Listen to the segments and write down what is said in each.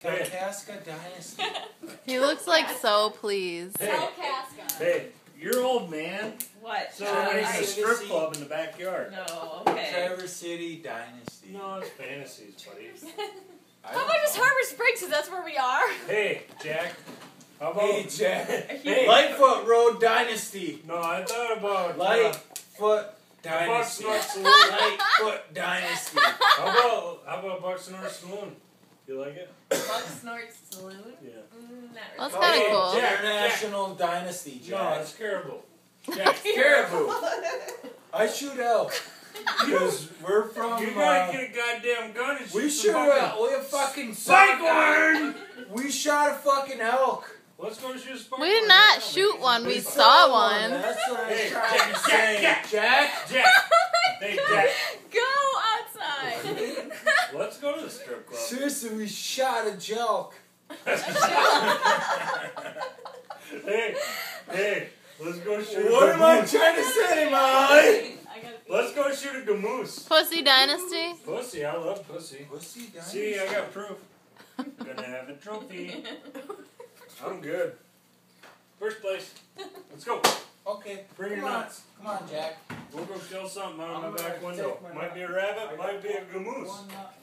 Kalkaska Dynasty. He looks like so pleased. Hey. Kalkaska. Hey, you're old man. What? So there's a strip club in the backyard. No, okay. Traverse City Dynasty. No, it's fantasies, buddy. How about just Harbor Springs, because that's where we are? Hey, Jack. How about... Hey, Jack. Hey. Lightfoot Road Dynasty. No, I thought about... Lightfoot Dynasty. Bucksnort Saloon. Lightfoot Dynasty. How about Bucksnort Saloon? You like it? Bucksnort Saloon? Yeah. That's Not kind of really. cool. International Dynasty, Jack. No, it's Caribou. Jack, Caribou. I shoot elk. Because we're from... you gotta get a goddamn gun and shoot we some shoot fucking... we a fucking... Cyclone! We shot a fucking elk. Let's go shoot a spark. We did not shoot one. We saw one. That's what Hey, I'm trying to Jack, say. Jack, Jack? Jack! Hey, Jack. Go outside. Let's go to the strip club. Seriously, we shot a joke. Hey, let's go shoot a What am I gamoose. trying to say, Molly? Let's go shoot a gamoose. Pussy Dynasty. Pussy, I love pussy. Pussy Dynasty. See, I got proof. Gonna have a trophy. I'm good. First place. Let's go. Okay. Bring your Come on. nuts. Come on, Jack. We'll go kill something out of I'm my back gonna window. take my Might be a nut. rabbit, might be a gamoose. One nut.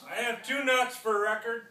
I have 2 nuts for record.